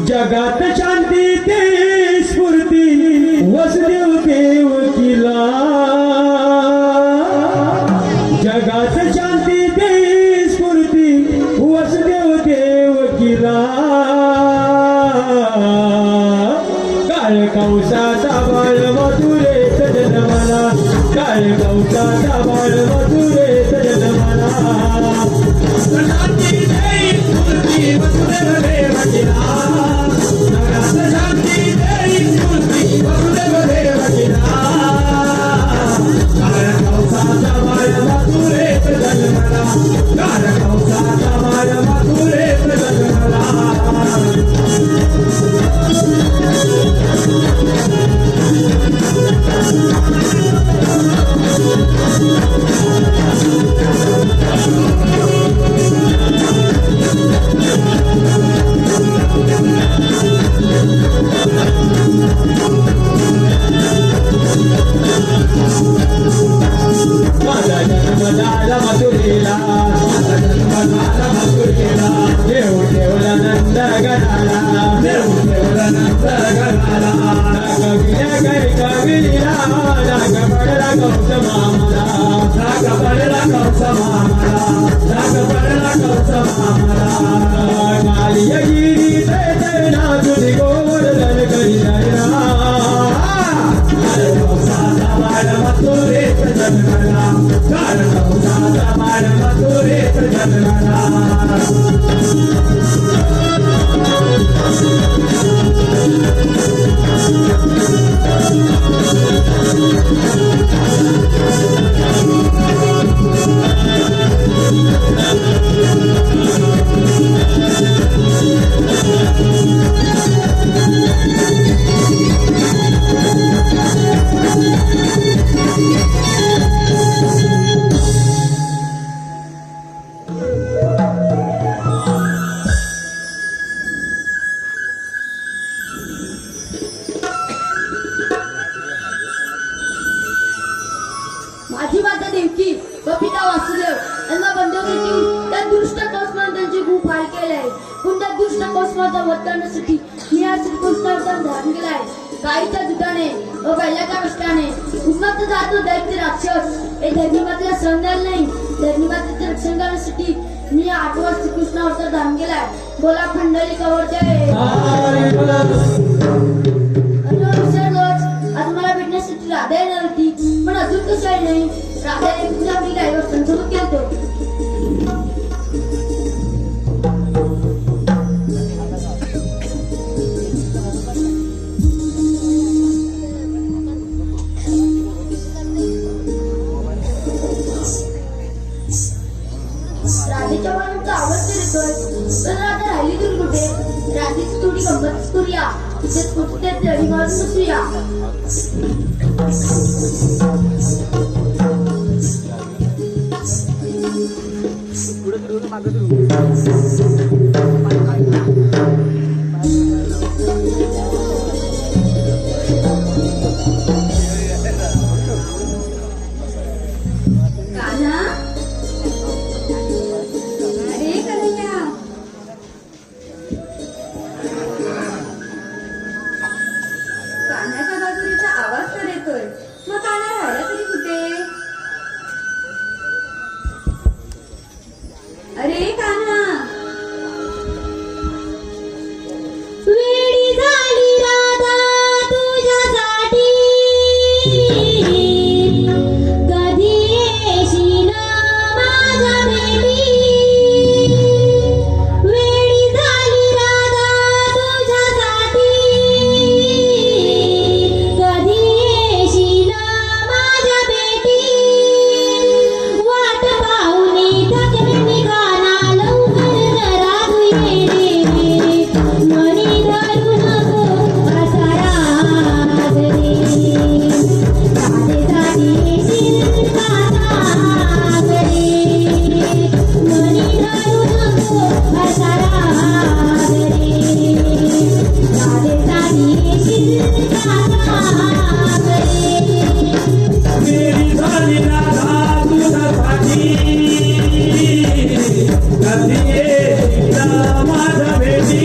जगात शांती ते स्फूर्ती वसुदेव देवकीला जगात शांती ते स्फूर्ती वसुदेव देवकीला काळ कंसाचा बाळ मधुरेत जन्माला काळ कंसाचा बाळ मधुरेत जन्माला शांती दे स्फूर्ती वसुदेव देवकीला जगात शांती दे स्फूर्ती वसुदेव देवकीला काळ कंसाचा बाळ मधुरेत जन्माला काळ कंसाचा बाळ मधुरेत जन्माला माझा जन्म झाला मथुरेला माझा जन्म झाला मथुरेला देव ठेवला नंद गणाला देव ठेवला नंद गणाला कविया काही कविला राग पडला कंस मामाला राग पडला कंस मामाला राग पडला कंस मामाला कालियगिरी जय नाजुनी गोवर्धन करी जयना कंसाचा बाळ मथुरेत जन्मला काळ कंसाचा बाळ मथुरेत जन्मला माझी माता देवकी व पिता वासुदेव यांना बंधुकीतून त्या दुष्ट कंसाने त्यांची खूप हाल केले आहे. पण त्या दुष्ट कंसाचा वध करण्यासाठी मी हा श्रीकृष्ण अवतार धारण केला आहे. गाईच्या दुधाने व बैलाच्या कष्टाने उन्मत्त जातो दैत्य राक्षस हे धर्मीमातेला सहन झाले नाही. धर्मीमातेचे रक्षण करण्यासाठी मी 8वा श्रीकृष्ण अवतार धारण केला आहे. बोला पंढरी कवरते आज मला भेटण्यासाठी राधा येणार होती पण अजून कसं आहे नाही. राधाने तुझ्या मी गायवर संसोबत केलतो. राधेच्या मनाचा आवाज येतोय पण राधा राहिली दूर कुठे. राधेची थोडी गंमतच करूया. तिथेच कुठे तरी मारून बसूया. कान्हाच्या बाजूचा आवाज तर येतोय मग कान्हा राहिला तरी कुठे. अरे कान्हा वेडी झाली राधा तुझ्यासाठी कधी येशील माझ्या भेटी. वेडी झाली राधा तुझ्यासाठी कधी येशील माझ्या भेटी. वाट पाहुनी थकली निघाला लवकर जरा धुये रे. मनी धरू नको असा राग रे. राधेसाठी येशील का राग रे. मनी धरू नको असा राग रे. राधेसाठी येशील का राग रे. मेरी झाली राधा तुझ्यासाठी कधी येशील माझ्या भेटी.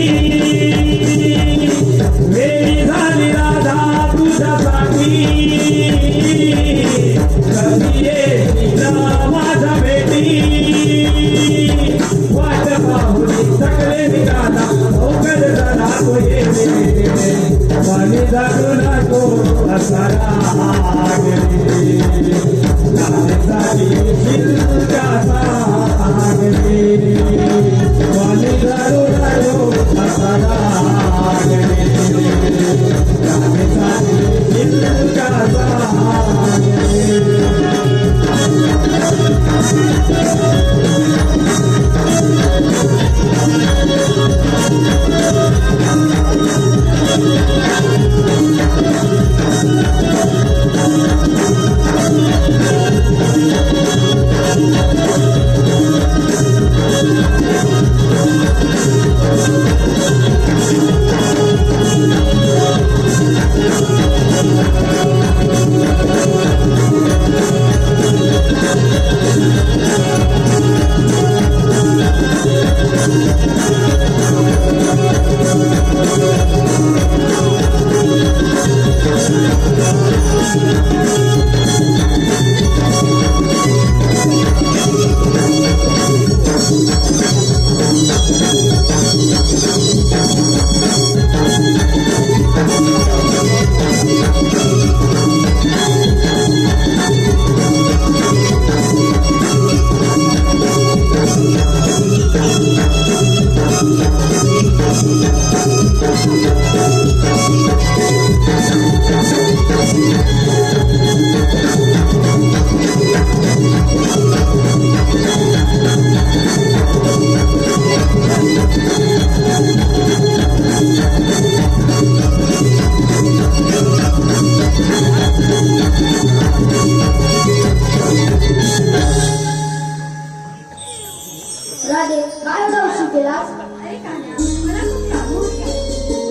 राधे काय एवढा उशीर केलास? अरे कान्हा, मला खूप कामं होती.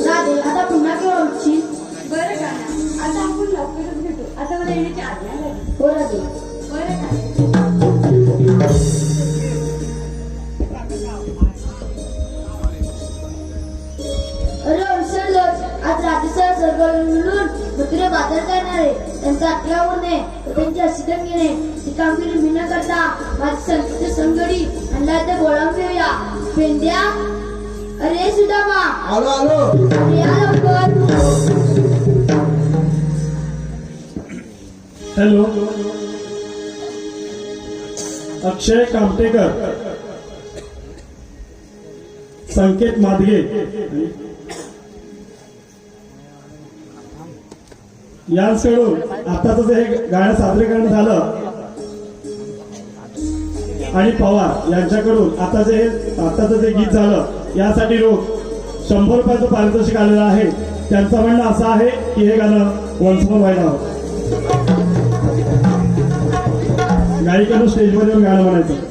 राधे आता पुन्हा केव्हा उठशील? बरं कान्हा, आता आपण लवकरच भेटू. आता मला येण्याची आज्ञा लागली. हो राधे. बरं कान्हा. अरे विसरलोच, आज राधेसह सर्व मिळून मथुरे बाजार करणार आहे. त्यांचा अटकावर नाही व त्यांची हसीदंगीने ती कामगिरी मी न करता माझी संस्कृती संगडी आणला ते बोलावून घेऊया. पेंड्या, अरे सुदामा, आलो आलो. अरे या लवकर. हॅलो, अक्षय कामटेकर, संकेत मादगे यांकडून आताच हे गाणं सादरीकरण झालं आणि पवार यांच्याकडून आताच जे गीत झालं यासाठी रोख 100 रुपयाचं पारितोषिक आलेलं आहे. त्यांचं म्हणणं असं आहे की हे गाणं वंशमोर व्हायला हवं. गायिकांना स्टेजवर येऊन गाणं म्हणायचं.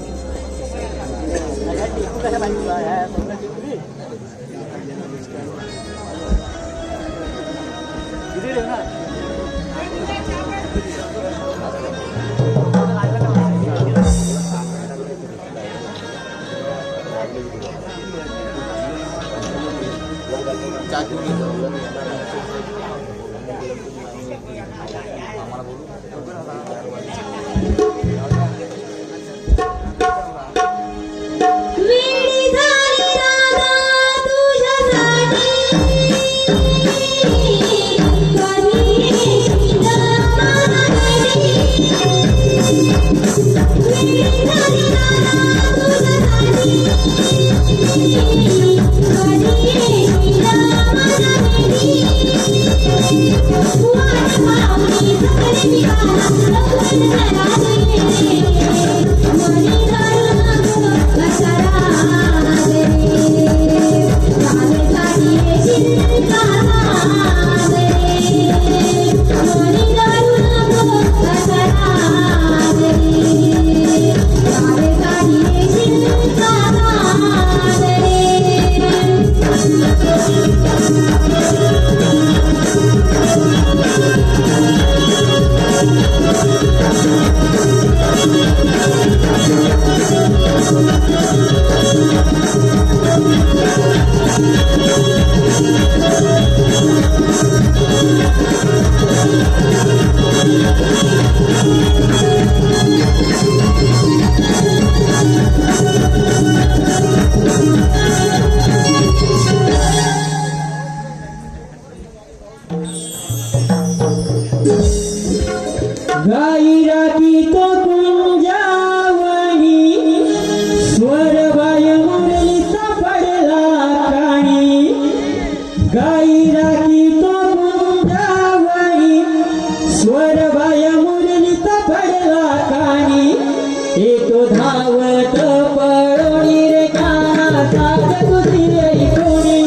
वेळी झाली राधा तुझ्यासाठी, कधी येशील माझ्यासाठी. वेळी झाली राधा तुझ्यासाठी, कधी येशील माझ्यासाठी. वाट पाहुणी सकळी निघाला, लवकर घरात ये. मनी धरू नको कशाला रे, माझ्यासाठी येशील का रे. मनी धरू नको कशाला रे, माझ्यासाठी येशील का रे. गाई राखी तो कुंजावणी, स्वरबाय मुरलीचा पडला काणी. गाई राखी तो कुंजावणी, स्वरबाय मुरलीचा पडला काणी. येतो धावत पळोणी रे काना साध तुझी ऐकोणी.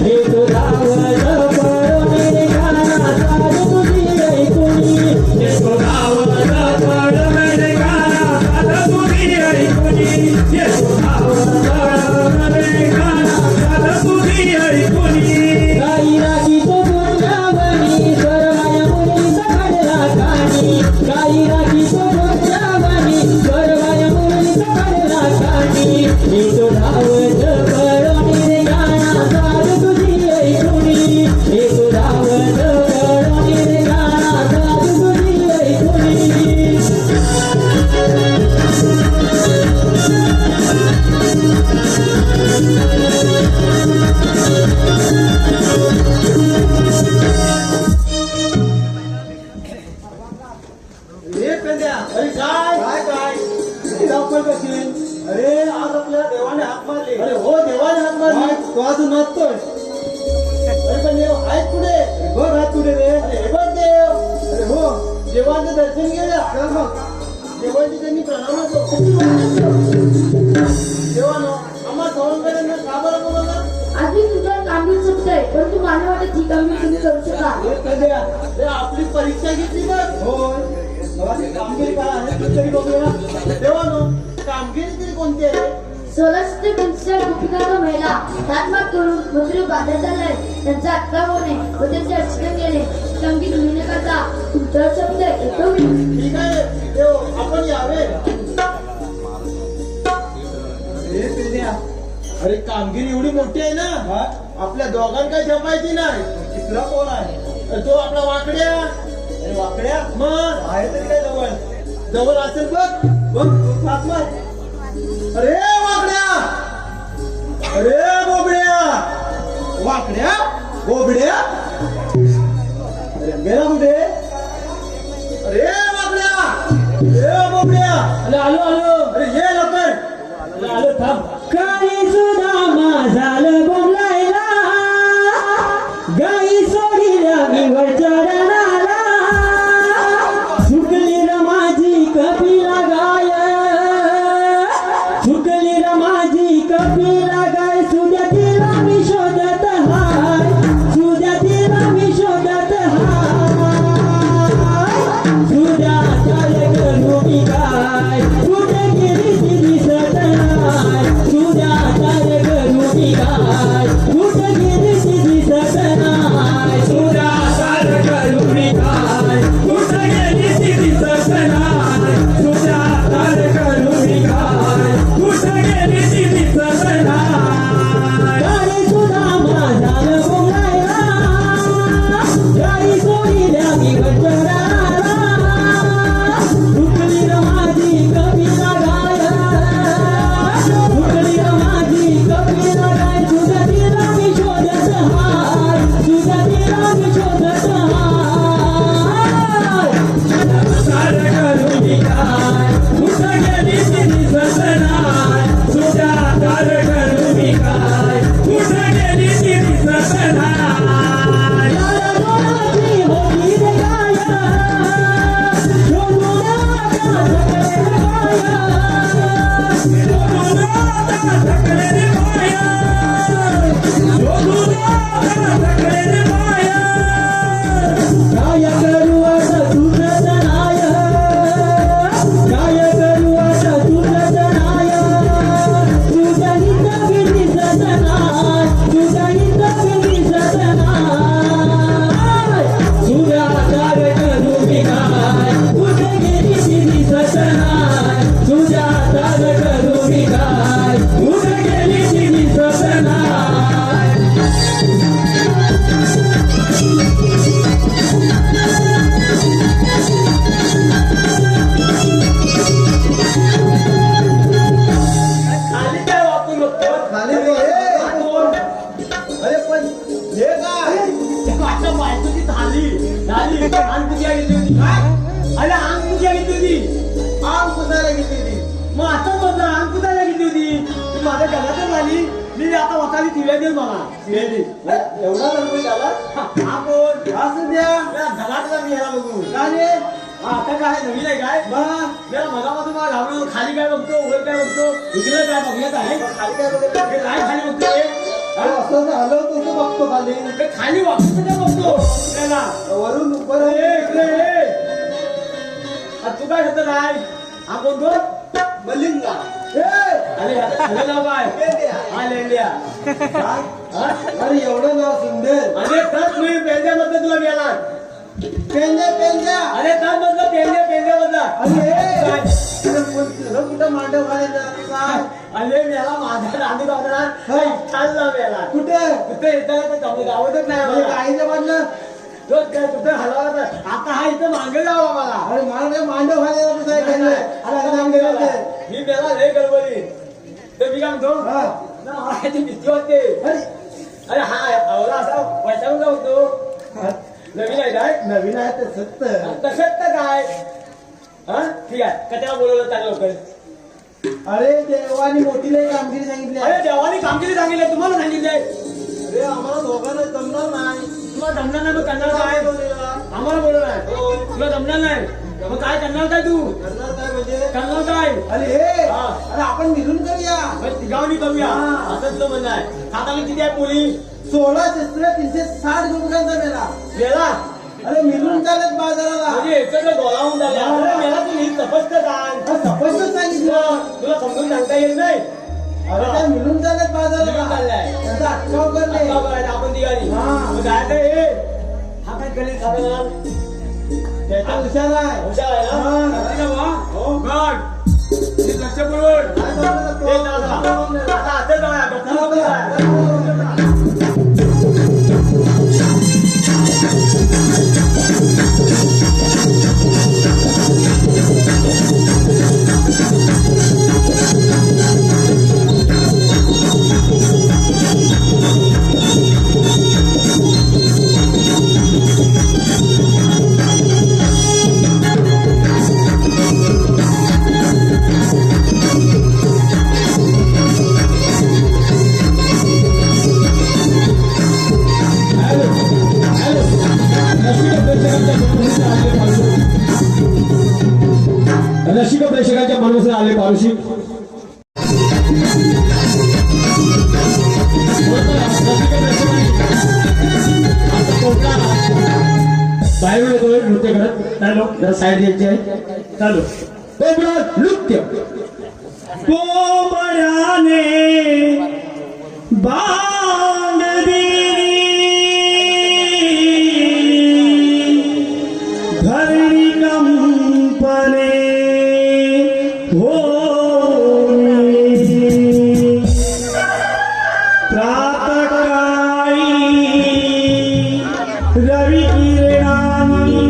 येतो धावत पळोणी रे काना साध तुझी ऐकोणी. येतो धावत पळोणी रे काना साध तुझी ऐकोणी. येतो धावत पळोणी रे काना साध तुझी ऐकोणी. गाई राखी तो गुंजावणी, स्वरमाया मुरलीचा पडला काणी. गाई राखी तो गुंजावणी, स्वरमाया मुरलीचा पडला काणी. येतो धावत पळोणी रे काना साध तुझी ऐकोणी. येतो धावत पळोणी रे काना साध तुझी ऐकोणी. अरे काय काय लवकर कशी? अरे आज आपल्याला देवाने हाक मारली. अरे हो, देवाने हाक मारली. तो अजून नाचतोय. अरे पण देव आहेत कुठे? बघ हात कुठे रे? अरे हे बघ देव. अरे हो, देवाचं दर्शन घेऊया. चल मग देवाची त्यांनी प्रणाम असो. देवानो आम्हा सवंगड्यांना का बरं बोलवलं? आधी तुझ्यावर कामगिरी चुकतंय, परंतु मला वाटत ही कामगिरी तुम्ही करू शकाल. हे कद्या रे आपली परीक्षा घेतली ना. होय, मला ती कामगिरी काय आहे ते तरी बघूया. देवानो कामगिरी तरी कोणती आहे? 1645 गोपिकाचा महिला हातमाग करून मंदिर बांधण्यात आलाय. त्यांचा आत्मा होणे व त्यांचे अर्चना केले. संगीत न करता तुमचा शब्द येतो मी. ठीक आहे देव, आपण यावे. अरे कामगिरी एवढी मोठी आहे ना, आपल्या दोघांना काही जमायची नाही. तिसरा कोण आहे? तो आपला वाकड्या. अरे वाकड्या मग आहे तरी काय जवळ जवळ असेल बघ बघ सातवा. अरे वाकड्या, अरे बोबड्या, वाकड्या बोबड्या, अरे गेला कुठे? अरे वाकड्या, अरे बोबड्या, अरे आलो आलो. अरे ये लवकर. अरे आलो थांब. काळी सुदामा झालं बोलायला, गाई सोडील्या मी वर चरणाला, सुकली र माझी कपिला गाय, सुकली र माझी कपिला गाय, सुद्या तिला मी शोधत हाय, सुद्या तिला मी शोधत हाय, सुद्या काय करू मी काय, कुठे गेली ती दिसत नाय, सुद्या काय करू मी काय, कुठे गेली ती दिसत नाय, सुद्या काय करू मी काय, कुठे गेली ती दिसत नाय, सुद्या काय करू मी काय, कुठे गेली ती दिसत नाय. गाडी सुदामा झालं बोलायला, गाडी सोडील्या मी गजराला, सुकली र माझी कपिला गाय, सुकली र माझी कपिला गाय, तुझ्या तिला मी शोधत हाय, तुझ्या तिला मी शोधत हाय. नमस्कार करू मी काय, कुठं गेली ती दिसत नाय, तुझ्या कार करू मी काय, कुठं गेली ती दिसत नाय. याला कोणाची होती रे गाय, शोधून आता सकले रे माया, शोधून आता सकले रे माया, शोधून आता सकले रे माया. काय करू आता तुझं नाय, काय करू आता तुझं नाय, तुझ्या हित मी दिसत नाय, तुझ्या हित मी दिसत नाय. तुझ्या काय करू मी काय, कुठे गेली ती दिसत नाय, तुझ्या काय करू मी काय, कुठे गेली ती दिसत नाय. खाली काय वापरू नको. खाली अरे पण हे काय आता बायकोची झाली झाली अंग पुजायला घेतली होती. काय अरे अंग पुजायला घेतली होती. अंग पुजायला घेतली होती. मग आता म्हणलं अंग पुजायला घेतली होती. ती माझ्या गळ्यातच झाली. मी आता वताली तिला देईल मला एवढा गणपती झाला. आपण असं द्या घरातला मी याला बघू काय रे. आता काय नवीन आहे काय मला मगापासून मला घाबरलो. खाली काय बघतो वर काय बघतो इकडे काय बघण्यात आहे. खाली काय बघतो काय खाली बघतो असं झालं तसं बघतो. खाली खाली बघतो काय बघतो त्याला वरून उपर इकडे तू काय करतो काय. हा कोणतो मलिंगा. अरे अरे नाव काय हा लेंडिया. अरे एवढं नाव सुंदर. अरे तर तुम्ही पेंद्याबद्दल तुला गेला पेंद्या पेंद्या. अरे तर मधलं पेंद्या पेंद्याबद्दल. अरे कुठं मांडव घालायचं काय. अरे मेला माझा रांधी गावणार चालला मेला. कुठे कुठे येतं गावतच नाही. गाईच्या बाजूला काय कुठे हलवा. आता हा इथं मांगे जावा मला. अरे मला काय मांडव घालायला मी मेला लय गडबडी. तर मी काय म्हणतो भीती वाटते. अरे हा अवला असा वैशाळून होतो. नवीन आहे काय नवीन आहे तसंच तर काय. हा ठीक आहे का त्याला बोलवलं चांगलं लवकर. अरे देवानी मोठी लई कामगिरी सांगितली. अरे देवानी कामगिरी सांगितली तुम्हाला सांगितली. अरे आम्हाला दोघांना जमणार नाही. तुला जमणार नाही मग करणार काय. आम्हाला बोलवलं नाही तुला जमणार नाही मग काय करणार काय तू. करणार काय म्हणजे करणार काय. अरे अरे आपण मिळून करूया तिघावणी करूया असं तुझं म्हणणं आहे. हाताला किती आहे पोली 16 शस्त्र 360 रुपयांचा मेला मेला. अरे मिळून चालत बाजाराला म्हणजे एकत्र गोळावून झाले. अरे मेला तुम्ही स्पष्ट काय स्पष्ट सांगितलं तुला समजून सांगता येत नाही. अरे काय मिळून चालत बाजारात मिळून चाललाय. त्यांचा अटकाव करले आता बघायचं आपण तिघांनी. हा. मग जायचं हे. हा काय गणित खाणार? त्याचा हुशार आहे हुशार आहे ना? हा. चालतंय ना बुवा? हो. बघ. हे लक्ष पुरवून. काय करणार तो? हे चला, चला. आता असं जाऊया. डॉक्टर जाऊया. रसिक प्रेक्षकांच्या मनोसर आले पारुशी बाहेरून येतोय नृत्य करत हॅलो जरा साईड द्यायची आहे चालू कोंबडा नृत्य कोंबड्याने बांध धरणी कंपने हो प्रातकाळी रवी किरणानी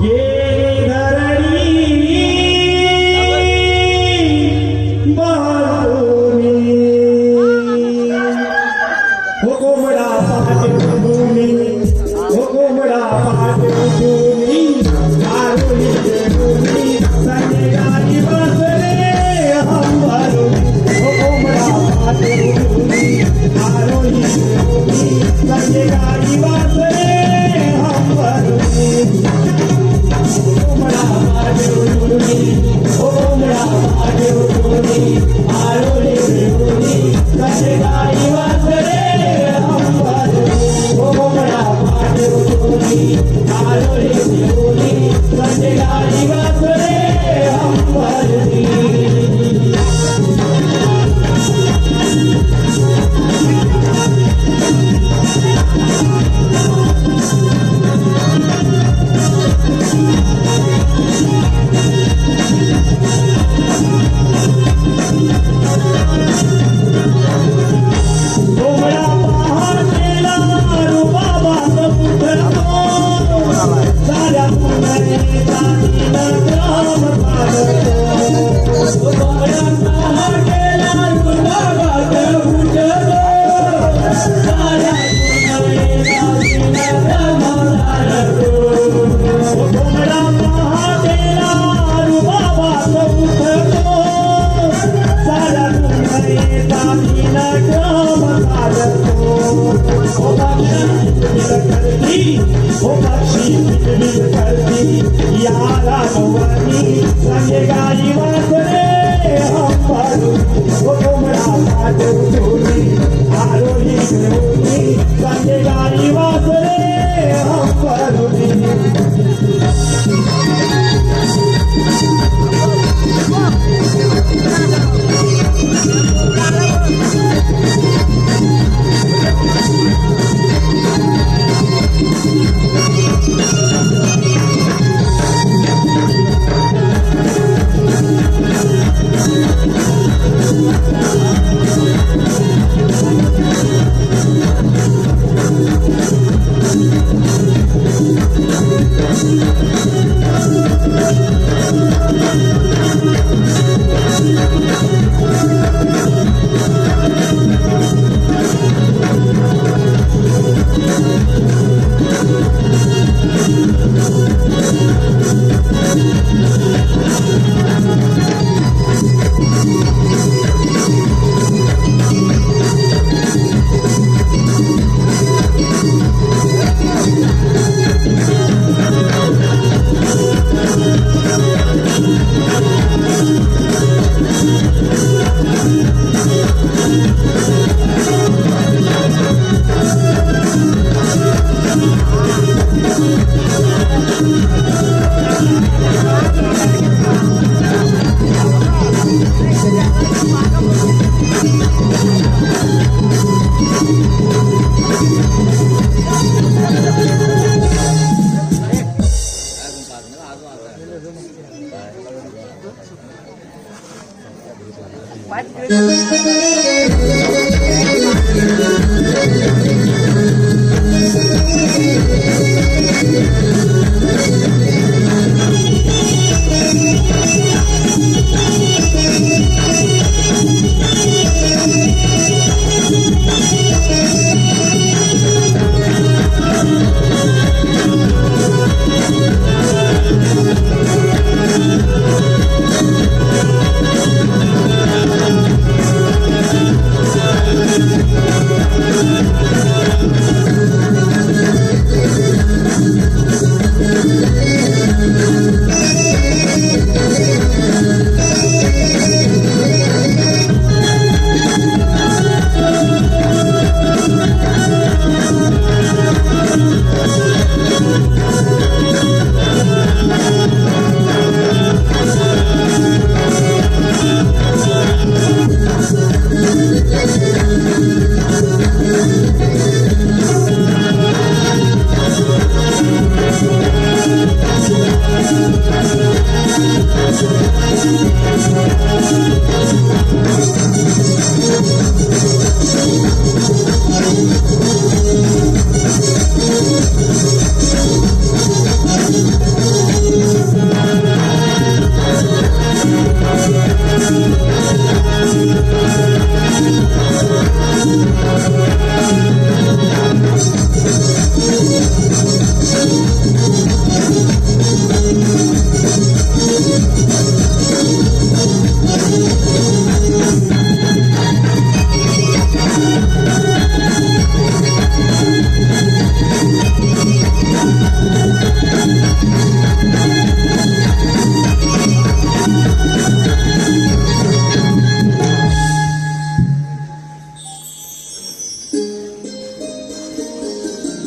गेली धरणी बाळूनी हो कोंबडा पहाटे उठूनी हो कोंबडा पहाटे उठूनी आरोही देऊनी संध्याकाळी बसले हंबरूनी हो कोंबडा पहाटे उठूनी आरोही देऊनी संध्याकाळी बसले हंबरूनी कोंबडा पहाटे उठूनी हो कोंबडा पहाटे उठूनी आरोही देऊनी संध्याकाळी बसले हो कोंबडा पहाटे उठूनी आरोही देऊनी संध्याकाळी बसले हंबरूनी कोंबडा पहाटेला रुबाबात उठतो साऱ्या पुण्याचा तिला ग्राम चालतो कोंबडा पहाटेला रुबाबात उठतो साऱ्या पुण्याचा तिला ग्राम चालतो कोंबडा पहाटेला रुबाबात उठतो साऱ्या पुण्याचा तिला ग्राम चालतो हो पक्षी करती याला नवानी संगे गाडी वाचले हंबरू हो कोंबडा पहाटे उठूनी आरोही देऊनी संगे गाडी वाचले हंबरूनी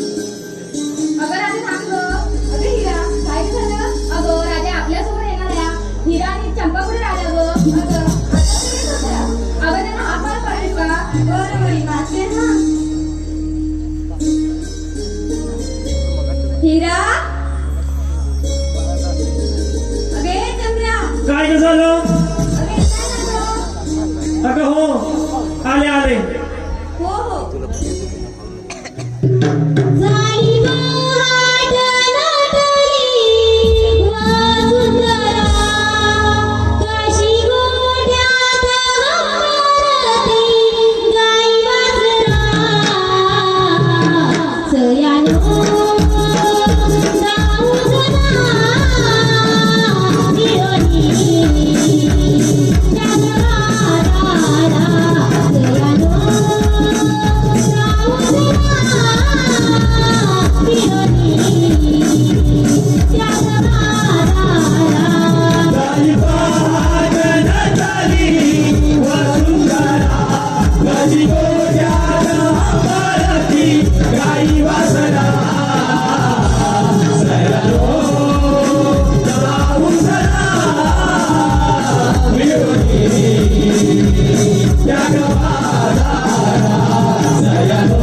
अगं राजा थांब गं. अगं हिरा काय झालं? अगं राजा आपल्यासोबत येणार आहे. हिरा आणि चंपा कुठे राहिल्या गं? अगं त्यांना हाक पडेल का? बरं बरी मारते ना. हिरा अगे चंद्रा काय ग झालं? अगे काय झालं? अगं हो, आले आले. हो हो जाई महाट नाटली वसुंधरा काशी गोठ्यात हंबरती गाई वासरा सयानो जाऊ सदा विरोधी जगवारा सयानो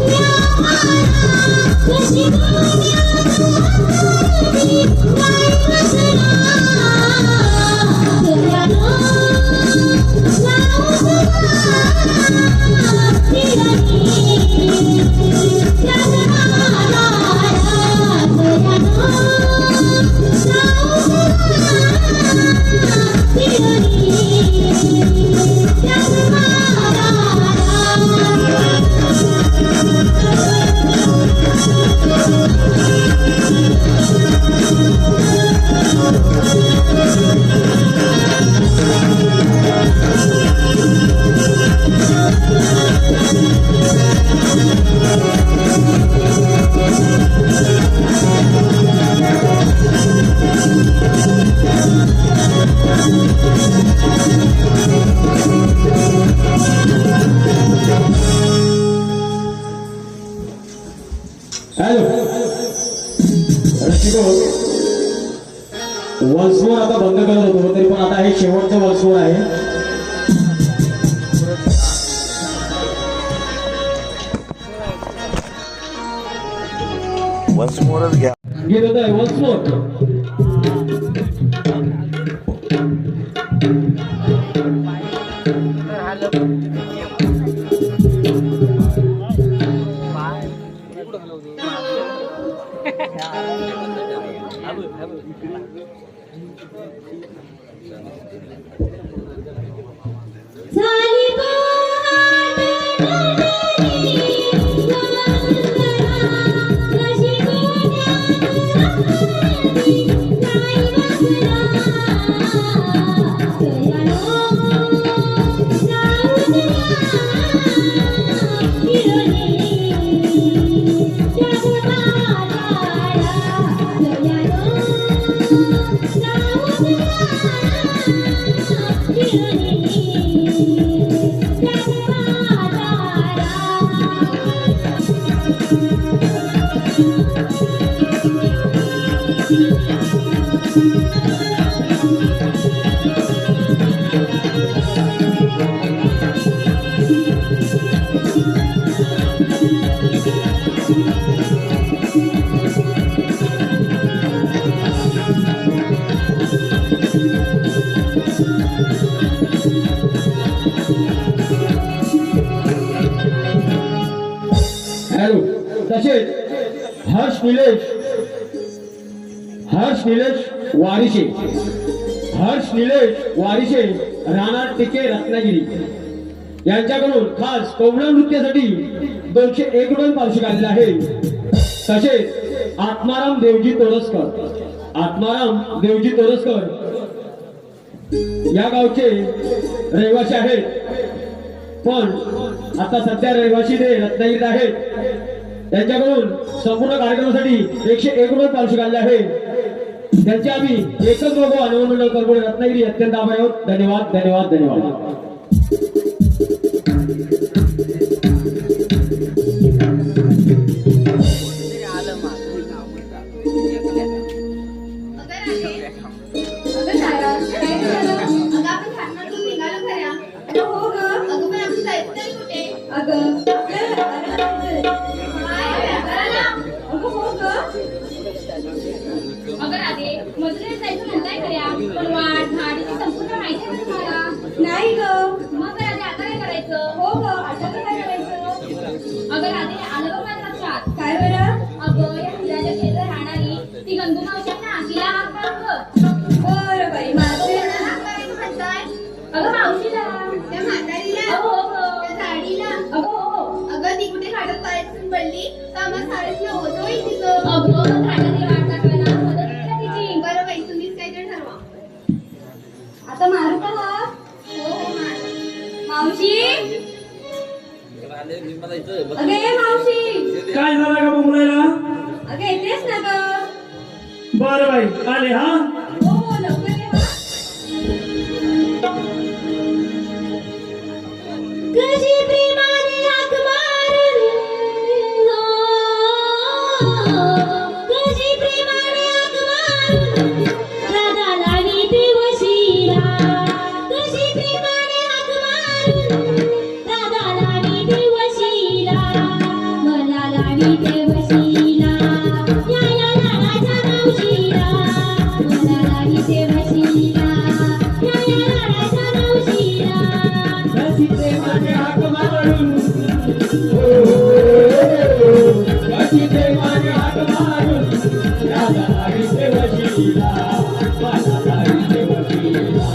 Yeah. हॅलो रसिको, वॉल्समोर आता बंद करत होतो तरी पण आता हे शेवटचं वॉल्समोर आहे. वन्स मोरच घ्या. गीत होत आहे वॉल्समोर. झाली पहाट नडली, कशी गोड्यात रमली, नाही वाचला दयाळो जाऊ द्या हिरणी त्या गुलाबाला, दयाळो जाऊ द्या हिरणी त्या गुलाबाला. हॅलो तसेच हर्ष निलेश वारिशे, हर्ष निलेश वारिशे राणा टिके रत्नागिरी यांच्याकडून खास कोवळा नृत्यासाठी 201 रुपये पारितोषिक आलेले आहे. तसेच आत्माराम देवजी तोरसकर या गावचे रहिवासी आहेत, पण आता सध्या रहिवासी ते रत्नागिरीत आहेत. त्यांच्याकडून संपूर्ण कार्यक्रमासाठी 101 रुपये पारितोषिक आले आहे. त्यांचे आम्ही एकच बघू हनुमान मंडळ करबोडे रत्नागिरी अत्यंत आभारी आहोत. धन्यवाद धन्यवाद धन्यवाद. अगं तारा, काय झालं? अगं आपण खानातून निघालो खऱ्या. अगं हो गं. अगं पण आपण जायचं तरी कुठे? अगं आपल्याला व्यापाराला जायचंय. काय व्यापाराला? अगं हो गं. अगं राधे, मजुरीला जायचं म्हणताय खऱ्या, पण वाट झाडीची संपूर्ण माहिती आहे ना तुम्हाला? नाही गं. मग राधे आता काय करायचं? हो गं. आता काय करायचं? अगं राधे, आलं बघ माझ्या लक्षात. काय बरं? अगं या हिराच्या शेजारी राहणारी ती गंगू मावशी आहे ना, तिला हाक मार गं. बरं बाई, माझं हाक करायचं म्हणताय? अगं मावशीला. त्या म्हातारीला, अगं हो गं. त्या साडीला. अगं हो. अगं ती कुठे खाडत पायातून पडली तर आम्हाला साडीतलं होतं होईल तिचं. अगं मग राधा तिला वाट दाखवायला मदत केली का तिची? बरं बाई, तुम्हीच काहीतरी ठरवा. आता मारू का हा? हो हो मार. मावशी, अगं ये मावशी. काय झालं का बोलायला? अगं येतेस ना गं? बरं बाई आले. हा हो हो लवकर ये हा. कशी प्रेमाने हाक मारून, कशी प्रेमाने हाक मारून राधा लावी देवशीला, कशी प्रेमाने हाक मारून राधा लावी देवशीला, मला लावी देवशीला, या या लाडाच्या मावशीला, मला लावी देवशीला, या या लाडाच्या मावशीला. कशी प्रेमाने हाक मारून, कशी प्रेमाने हाक मारून राधा लावी देवशीला, मला लावी देवशीला,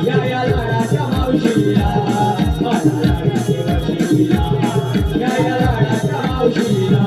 या या लाडाच्या मावशीला, मला लावी देवशीला, या या लाडाच्या मावशीला.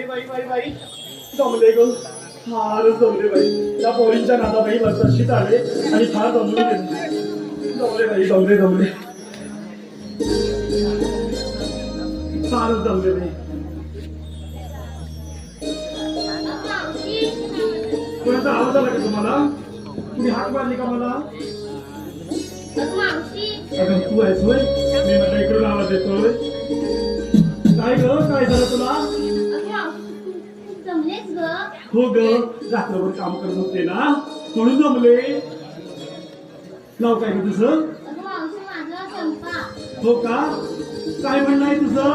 बाई जमले ग फारच जमले बाई त्या पोरींच्या नादाबाई वर्षाशीच आले आणि फार जमून गेले जमले फारच जमले बाई कोणाचा आवाज आला का तुम्हाला तुम्ही हाक मारली का मला अगं तू आहेस होय मी म्हटलं इकडून आवाज येतोय काय ग काय झालं तुला हो ग रात्रभर काम करत होते ना म्हणून जमले नाव काय ग तुझं हो का काय म्हणणं आहे तुझं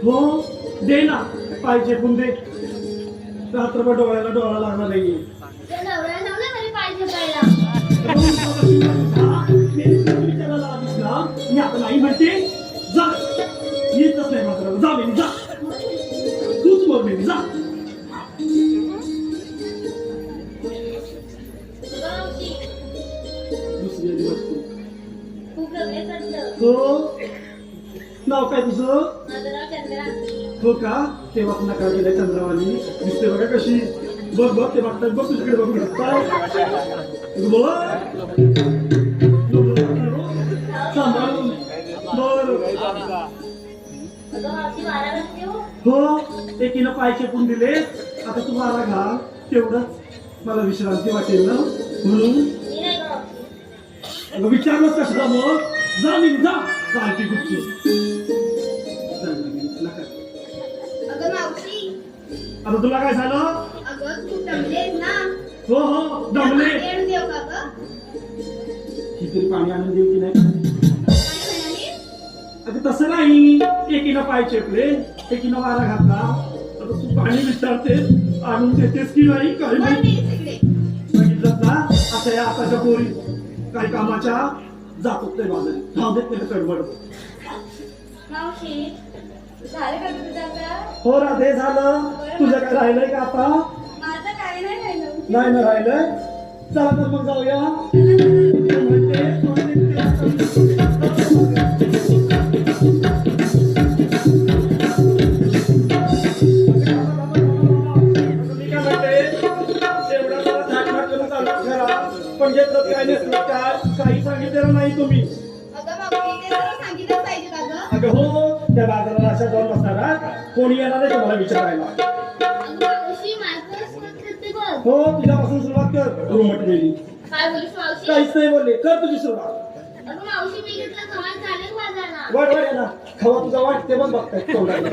हो दे ना पाहिजे पण दे रात्रभर डोळ्याला डोळा लागला नाहीये मी आता नाही म्हणते जा येतच नाही मात्र जा बेली जा तूच मग बेली जा दुसरी हो नाव काय तुझं हो का तेव्हा नका गेल्या चंद्रावाली दिसते बघा कशी बघ ते बघतात बघ तुझ्याकडे बघून हो एकीनं पाय चेपून दिले आता तू मारा घाल तेवढंच मला विश्रांती वाटेल ना म्हणून अगं विचारलंच कशाला मग जा मी जा पार्टी गुपची आता तुला काय झालं हो हो दमले किती पाणी आणून देऊ की नाही आता तसं नाही एकीनं पाय चेपले एकीनं वारा घातला आता तू पाणी विचारते आणून देतेस की नाही काय नाही बघितलं ना आता या आताच्या पोरी काय कामाच्या जातो ते बाजारी धाव देत नाही कडबड हो राधे झालं तुझं काय राहिलंय का आता नाही ना राहिलंय चला तर मग जाऊया पण घेतलं काय नसलं काय काही सांगितलेलं नाही तुम्ही अगं हो त्या बाजाराला अशा जाऊन बसणार कोणी येणार आहे तुम्हाला विचारायला हो तुझ्यापासून सुरुवात कर रूमट गेली काहीच नाही बोलले कर तुझी सुरुवात वाट वाट ना खवा तुझा वाट ते पण बघताय तोंडाला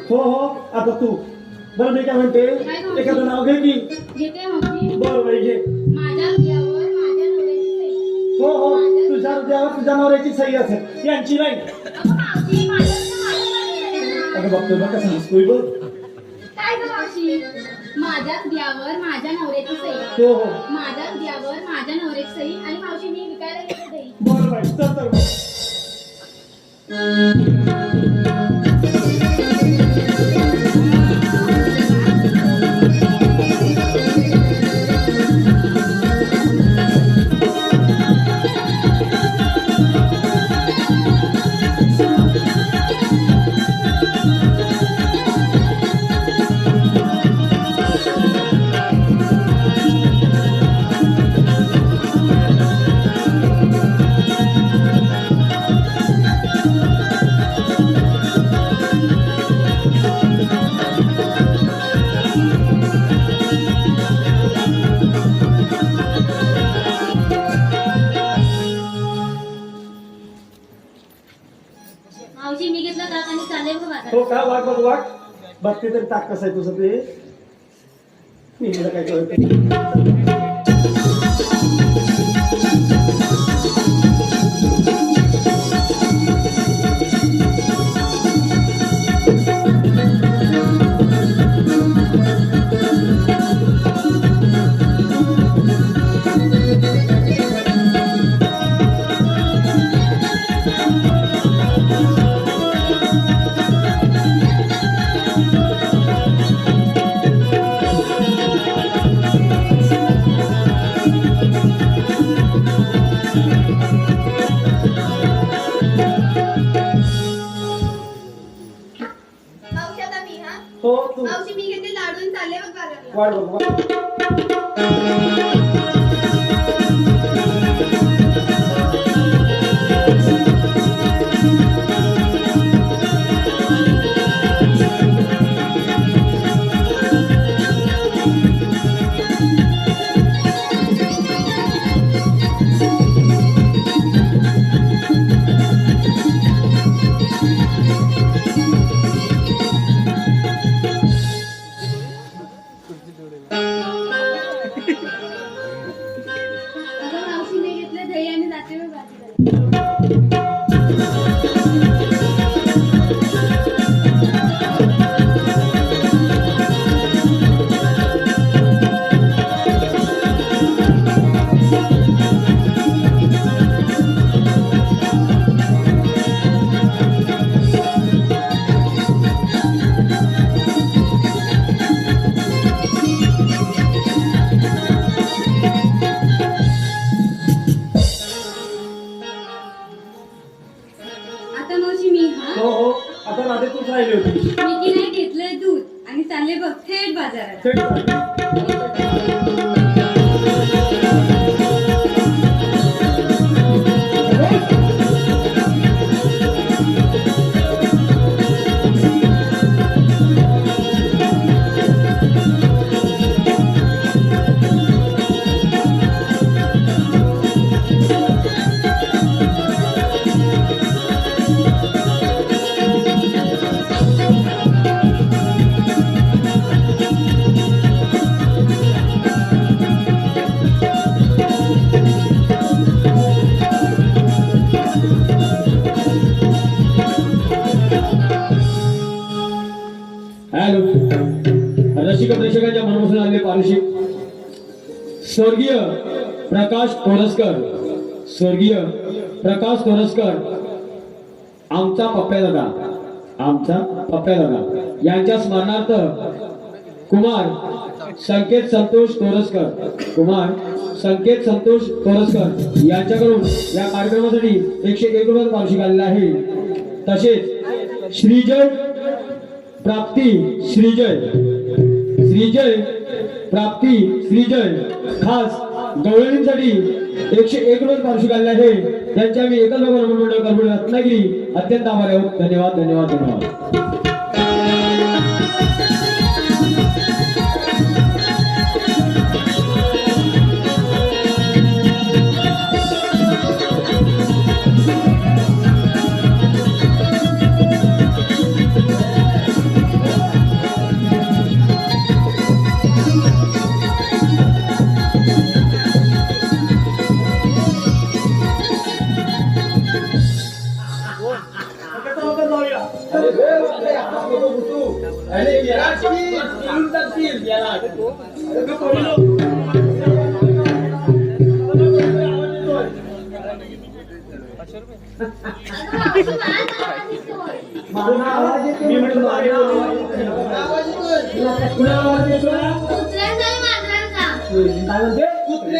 हो हो आता तू बरं मी काय म्हणते एखादं नाव घे की बरं बाई घे हो हो तुझ्या हृदयावर तुझ्या नवऱ्याची सही असेल यांची नाही अगं बघतो बघ कसं हसतोय बघ माझ्या हृदयावर माझ्या नवऱ्याची सही हो हो माझ्या हृदयावर माझ्या नवऱ्याची सही आणि मावशी मी विकायला घेते बरं बाई चल बघते तरी ताक कसं आहे तुझं ते मी हिला काय कळत मावशी आता मी हा हो तू मावशी मी घेते लाडून चालले बघ बाजारला. वाढ बघ वाढ. अगं मावशीने घेतलं दही आणि जाते बघ बाजाराला. आता मावशी मी हा हो हो आता राधे तूच राहिली होती मी की नाही घेतलंय दूध आणि चालले बघ थेट बाजारात. थेट राहिली. हॅलो रसिक प्रेक्षकांच्या मनोरंजन आलेले पारितोषिक स्वर्गीय प्रकाश कोरसकर स्वर्गीय प्रकाश कोरसकर आमचा पप्प्या दादा यांच्या स्मरणार्थ कुमार संकेत संतोष कोरसकर यांच्याकडून या कार्यक्रमासाठी 101 रुपये पारितोषिक आलेले आहे. तसेच श्रीजय खास गवळणींसाठी 101 रुपये पारितोषिक आलेले आहे. त्यांच्या मी एकच मंडळ कर्मचारी रत्नागिरी अत्यंत आभारी आहोत. धन्यवाद.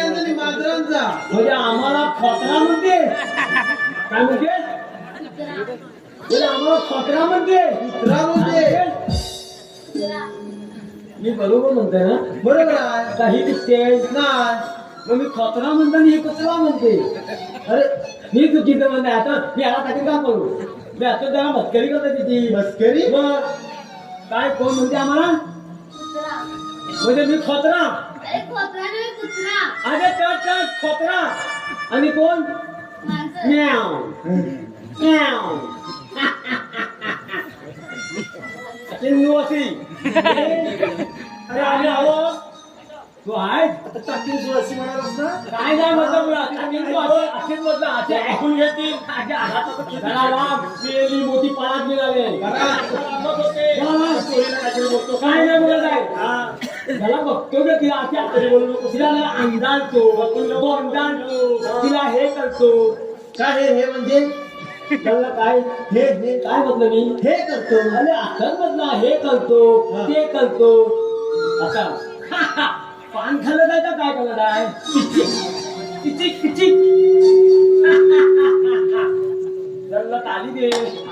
म्हणजे आम्हाला खोतरा म्हणते काय म्हणते आम्हाला खोतरा म्हणते मी बरोबर म्हणते ना बरोबर आहे काही दिसते नाही मग मी खोतरा म्हणतो आणि हे कुत्रा म्हणते अरे मी चुकीचं म्हणते आता मी याला काही काम करू मी आता त्याला मस्करी करते तिची मस्करी मग काय कोण म्हणते आम्हाला म्हणजे मी खोतरा अरे खोतरा नाही कुत्रा. अरे तर खोतरा आणि कोण माणसं. म्याव म्याव टाकेन सुवासी अरे आम्ही आलो तू आहे आता टाकीन सुवासी म्हणालास ना काय नाही म्हटलं मुला टाकेन सुवासी असेच म्हटलं असे ऐकून घेतील जरा लांब मेली मोठी पाण्यात मिळाले काय नाही बोलत आहे त्याला बघतो का तिला अशी आतरी बोलू नको तिला जरा अंदाजतो बोंडाळतो तिला हे करतो काय हे म्हणजे त्याला काय हे काय म्हटलं मी हे करतो अरे असंच म्हटलं हे करतो ते करतो आता पान खाल्लं नाही तर काय करत आहे किचिक किचिक त्याला ताली दे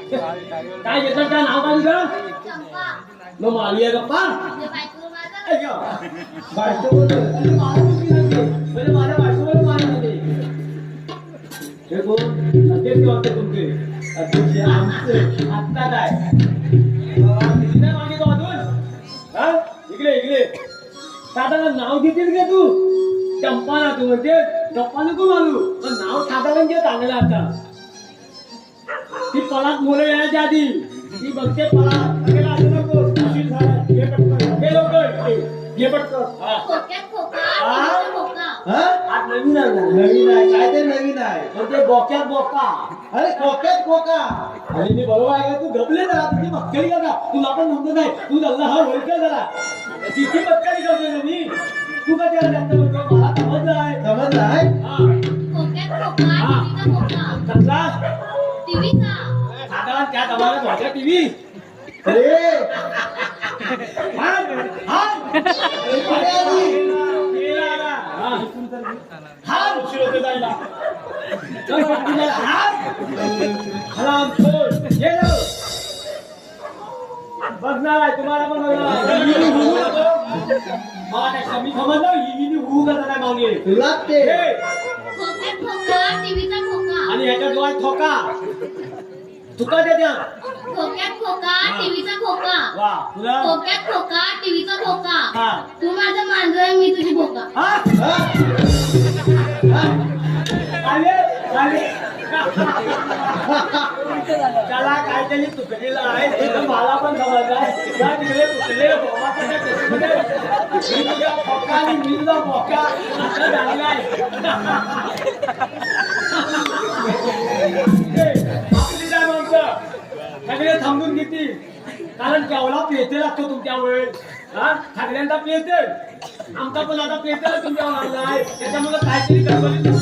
काय घेतात काय नाव काय तुझं चंपा मग माली आहे गप्पा तुझ्या बायकोला माझा बायको म्हणजे माझ्या बायकोवर मारलं ते हे कोण अध्यक्ष वाटतं तुमचे अध्यक्ष आमचे आत्ता काय किती नाही मागितो अजून हा इकडे इकडे साधारण नाव घेतील का तू चंपा ना तू म्हणते चंपा नको मारू पण नाव साधारण जे चांगलं आता ती पळात मुलं येण्याच्या आधी ती बघते पळात हे लोक हे पटकन हा खोक्यात खोका टिव्हीचा खोका हा आज नवीन आहे ना नवीन आहे काय ते नवीन आहे म्हणजे बोक्यात बोका अरे कोक्यात कोका आणि मी बरोबर आहे का तू गपले जरा तुझी मस्करी का तुला पण समजत नाही तू जल्ला हा ओळखे जरा तिची मस्करी करतोय ना मी तू का त्याला जास्त बोलतो मला समजलं आहे समजलं आहे हा खोक्यात खोका टिव्हीचा खोका कसला टिव्हीचा साधारण त्या जमान्यात व्हायच्या टीव्ही अरे अरे आधी गेला आला. हा उशीर होते जायला चल बाकीला हरामखोर गेलो बघणार आहे तुम्हाला पण बघणार हिनी हुऊ नको मला काय कमी समजलं हिनी हुऊ करता नाही मागे तुला ते हे, खोक्यात खोका टिव्हीचा खोका आणि ह्याच्या डोळ्यात ठोका तुका ते द्या खोक्यात खोका टिव्हीचा खोका वा तुला खोक्यात खोका टिव्हीचा खोका हा तू माझं मांजर आहे मी तुझी बोका हा हा? आले आले त्याला काहीतरी तुकलेलं आहे ते मला पण समजलं आहे त्या तिकडे तुकले फोका आणि मिलचा फोका असं झालेलं आहे आपली काय म्हणतं सगळे थांबून घेतील कारण केवढा पेते लागतो तुमच्यामुळे हा सगळ्यांचा पेते आमचा पण आता पेते तुमच्यावर लागला आहे त्याच्यामुळे काहीतरी गडबडीत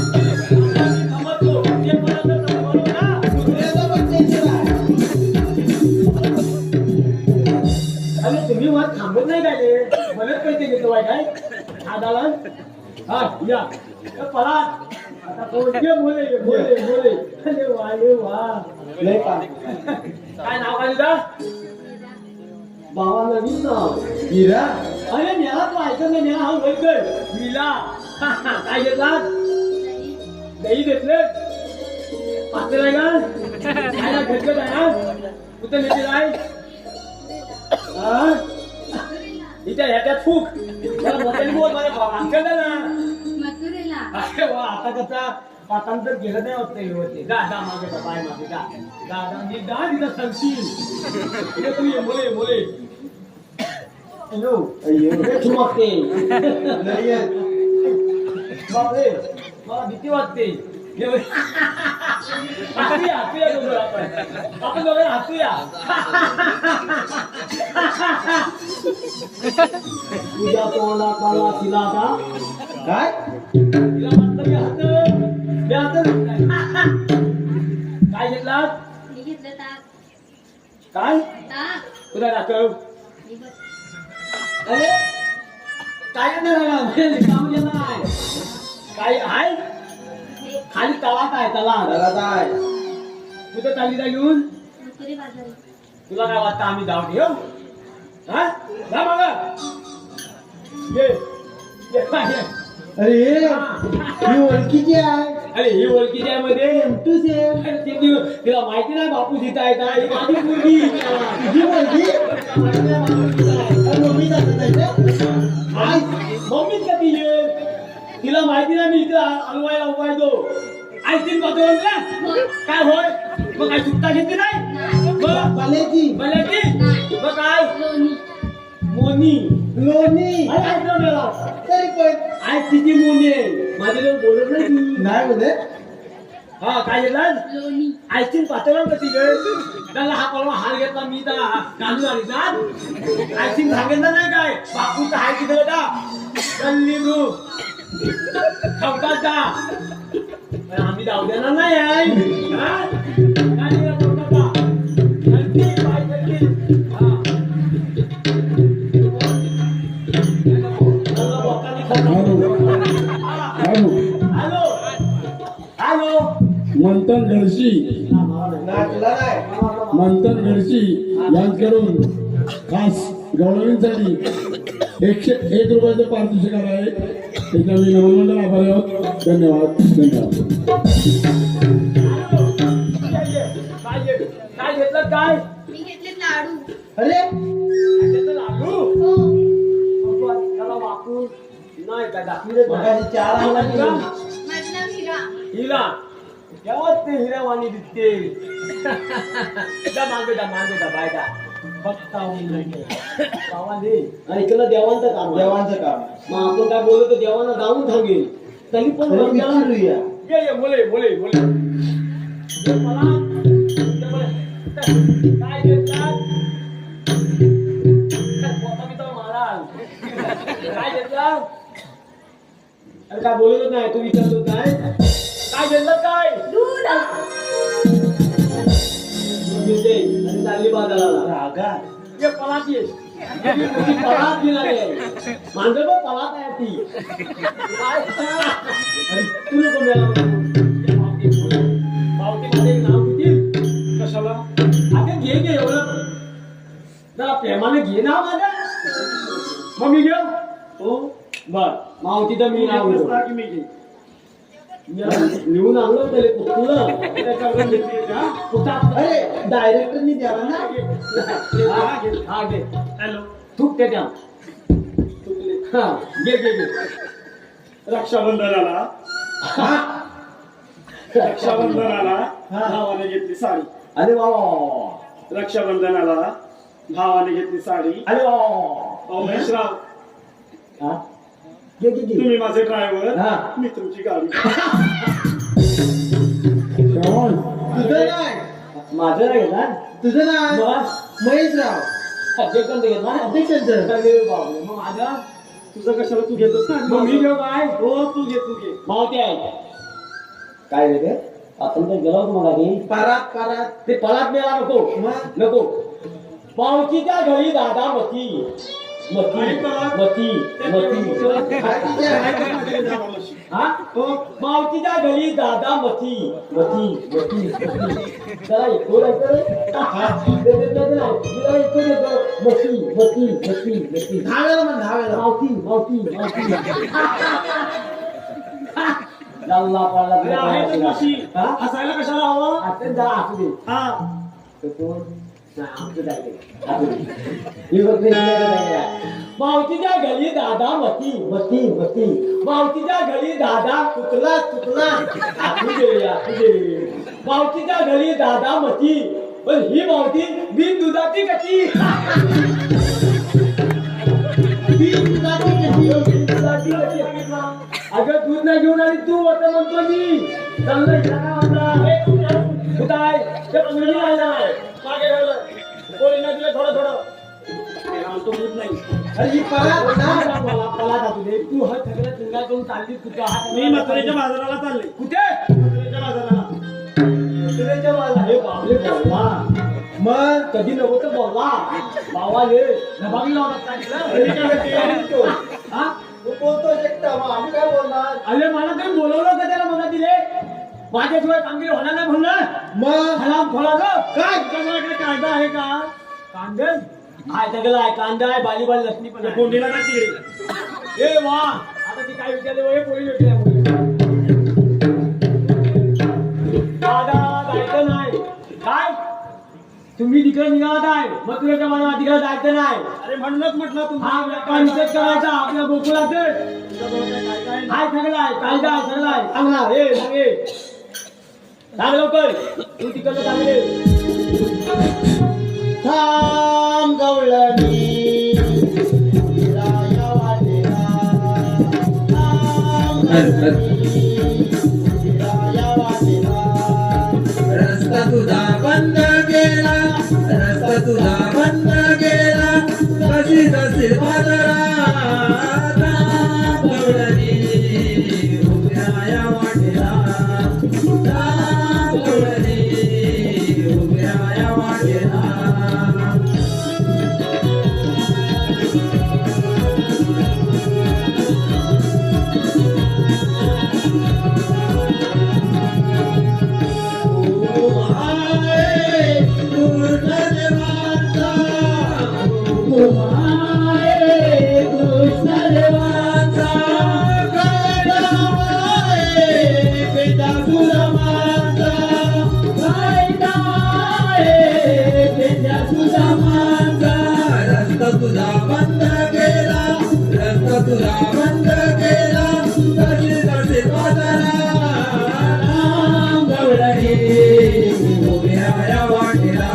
समजतो ते पर्यंत बरोबर ना दुसऱ्याचं पण टेन्शन आहे. अरे तुम्ही वर थांबत नाही काय रे मदत करते घेतो बाय काय साधारण हा या पळात आता कोणते बोले बोले बोले अरे वा रे वा लय का काय नाव काय तुझं बाबा नवीन नाव हिरा अरे मेला तू ऐकत नाही मेला हा ओळखय विला काय घेतलात दही घेतले पात्र आहे का खायला घेतलं काय ना कुठं घेतले काय इथे ह्याच्यात फूक त्याला मोठ्याने बोल माझ्या भावांकडे ना मथुरेला अरे वा आता कसा पाठांतर गेलं नाही होत नाही होते जा जा मागे जा पाय मागे जा जा जा मी जा तिथं सांगशील इथे तू ये मुले मुले हॅलो अय्यो तू मागते लय आहे. बापरे मला भीती वाटते हसूया हसूया दोघं आपण दोघं हसूया तुझ्या तोंडाला तिला का काय तिला म्हटलं मी हसत काय घेतला मी घेतलं ताक काय ताक तुला दाखव मी बघ. अरे काय नाही काय आहे खाली तलात आहे तलात त्याला काय कुठं चालली जा घेऊन मथुरे बाजारी तुला काय वाटतं आम्ही जाऊ ठेव हा जा बघा ये ये, ये. अरे ही ओळखीची आहे अरे ही ओळखीची आहे मध्ये एमटू सेम अरे ते तिला माहिती नाही बापू जिथं आहे काय माझी मुलगी तुझी ओळखी माहिती नाही बापू जिथं आहे. अरे मम्मी जातात आहे आई मम्मीच का ती ये? तिला माहिती नाही मी इथं अलवायला उभायचो आई तीन बदलून काय होय मग काय सुट्टा घेतली नाही मग पाल्याची नाही. मग काय लोणी. मोनी लोणी अरे ऐकलं मला तरी पण आय किती मोनी आहे माझे लोक बोलत नाही तू नाही म्हणे हा काय घेतला लोणी. आयस्क्रीम पातळ का तिकडे त्याला हा परवा हार घेतला मी तर काढून आली ना आयस्क्रीम सांगितलं नाही काय बापूचा हाय तिकडे का गल्ली तू खवतात का पण आम्ही जाऊ देणार नाही आहे हा? काय नाही बोलतात का? गल्ली, बाय गल्ली. हा. त्याला बोटाने खवतात. हॅलो हॅलो मंथन घडशी नाही तुला नाही मंथन घडशी यांच्याकडून खास गौरवींसाठी 101 रुपयाचं पारितोषिक आहे त्याच्या मी नवनमंडळ आभारी आहोत धन्यवाद काय घेतलं काय मी घेतले लाडू. अरे घेतलं लाडू हो. त्याला वापरून नाही काय दाखवले मगाशी 4 आणला की माझं नाव हिरा. हिरा केव्हा ते हिरावाणी दिसते मागे जा बायका फक्त आणि त्याला देवांचं काम देवांचं काम मग आपण काय बोलतो देवांना जाऊन सांगेल तरी पण तरी त्याला विचारूया. ये बोले मला काय घेतलात महाराज काय घेतला अरे काय बोलतच नाही तू विचारतो काय घेतलं काय दूध. घेते आणि चालली बाजाराला रागा ये पलात ये पलात दिलाय मांजर पण पलात आहे ती काय अरे तू नको मेला पावती मध्ये नाव किती कशाला अगं घे एवढं जरा प्रेमाने घे ना माझ्या मग मी घेऊ हो बर मावती तर मी नाव घेतो की मी घे लिहून आणलं त्याला पुस्तुलं त्याच्यावर घेतली का पुस्तक अरे डायरेक्टरनी द्यावा ना हा घे हॅलो थूक त्या हा घे रक्षाबंधनाला भावाने घेतली साडी अरे वा रक्षाबंधनाला भावाने घेतली साडी अरे वा अहो महेशराव हा घे तुम्ही माझे ड्रायव्हर हा. मी तुमची गाडी श्रावण तुझं नाही माझं नाही घेणार तुझं नाही महेशराव अध्यक्षांचं घेतला अध्यक्षांचं. मग माझं तुझं कशाला तू घेतोस ना मग मी घेऊ काय हो तू घे मावती आहे काय रे ते आपण तर गेलो तुम्हाला की पारात ते पलात मेला नको मग? नको पावतीच्या घरी दादा मती हा मावतीच्या घरी दादा मती जरा इकडे मती 10 वेळा म्हण 10 वेळा मावती लावला अरे आहे तर पडला म्हशी. हा हसायला कशाला हवं आता जा असू दे हा मावतीच्या घरी दादा मती मावतीच्या घरी दादा तुला मावतीच्या घरी दादा मती पण ही मावती बिन दुधाची कशी अगं दूध नाही घेऊन आली तू आता म्हणतो मी चांगलं कुठाय ते मुलगी आला मागे ठेवलं कोणी नाही दिलं थोडं आमचं दूध नाही अरे ही पारात ना पला टाकू दे तू हा सगळं चुंगा करून चालली तुझ्या मी मथुरेच्या बाजाराला चालले कुठे मथुरेच्या बाजाराला मथुरेच्या बाजूला हे बाबले बोलला मग कधी नव्हतं बोलला बाबाले नभागी लावतात हा तू बोलतो एकटा मग आम्ही काय बोलणार अरे मला काही बोलवलं का त्याला मला दिले माझ्याशिवाय चांगली होणार नाही म्हणलं मग हलाम खोलाचं काय तुझ्याकडे कायदा आहे का कांदे आहे सगळं आहे कांदा आहे बाली लसणी पण आहे कोंडीला का तिकडे ए वा आता ती काय विचारले हे पोळी विचारले दादा जायचं नाही काय तुम्ही तिकडे निघालात आहे मग तुझ्या मला तिकडे जायचं नाही अरे म्हणूनच म्हटलं तू हा पंचायत करायचा आपल्या गोकुळात हाय सगळं आहे कायदा आहे सगळं आहे सांगणार हे सांगे सांग लवकर तू तिकडचं सांगे थांब गवळणी उशिराया वाटेला थांब गवळणी उशिराया वाटेला रस्ता तुझा बंद केला रस्ता तुझा बंद केला कशी जशी बाजारात गवळणी उभ्या वाटेला गवळणी उभ्या वाटेला रस्ता तुझा बंद केला रस्ता तुझा बंद केला कशी जशी बाजारात गवळणी उभ्या वाटेला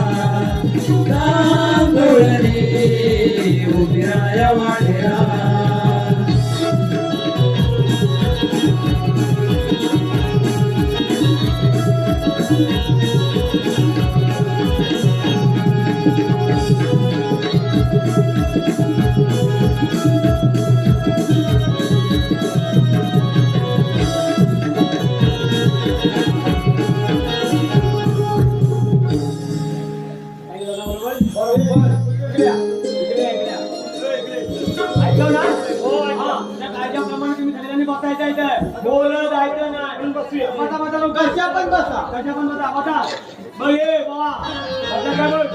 गवळणी उभ्या वाटेला ऐकलं ना? त्या कायद्याप्रमाणे तुम्ही सगळ्यांनी बसायचं इथं. बोलत जायचं नाही. बसा, बसा लवकर. कशा पण बसा. बसा. बघ ये बाबा. बसा काय बघ.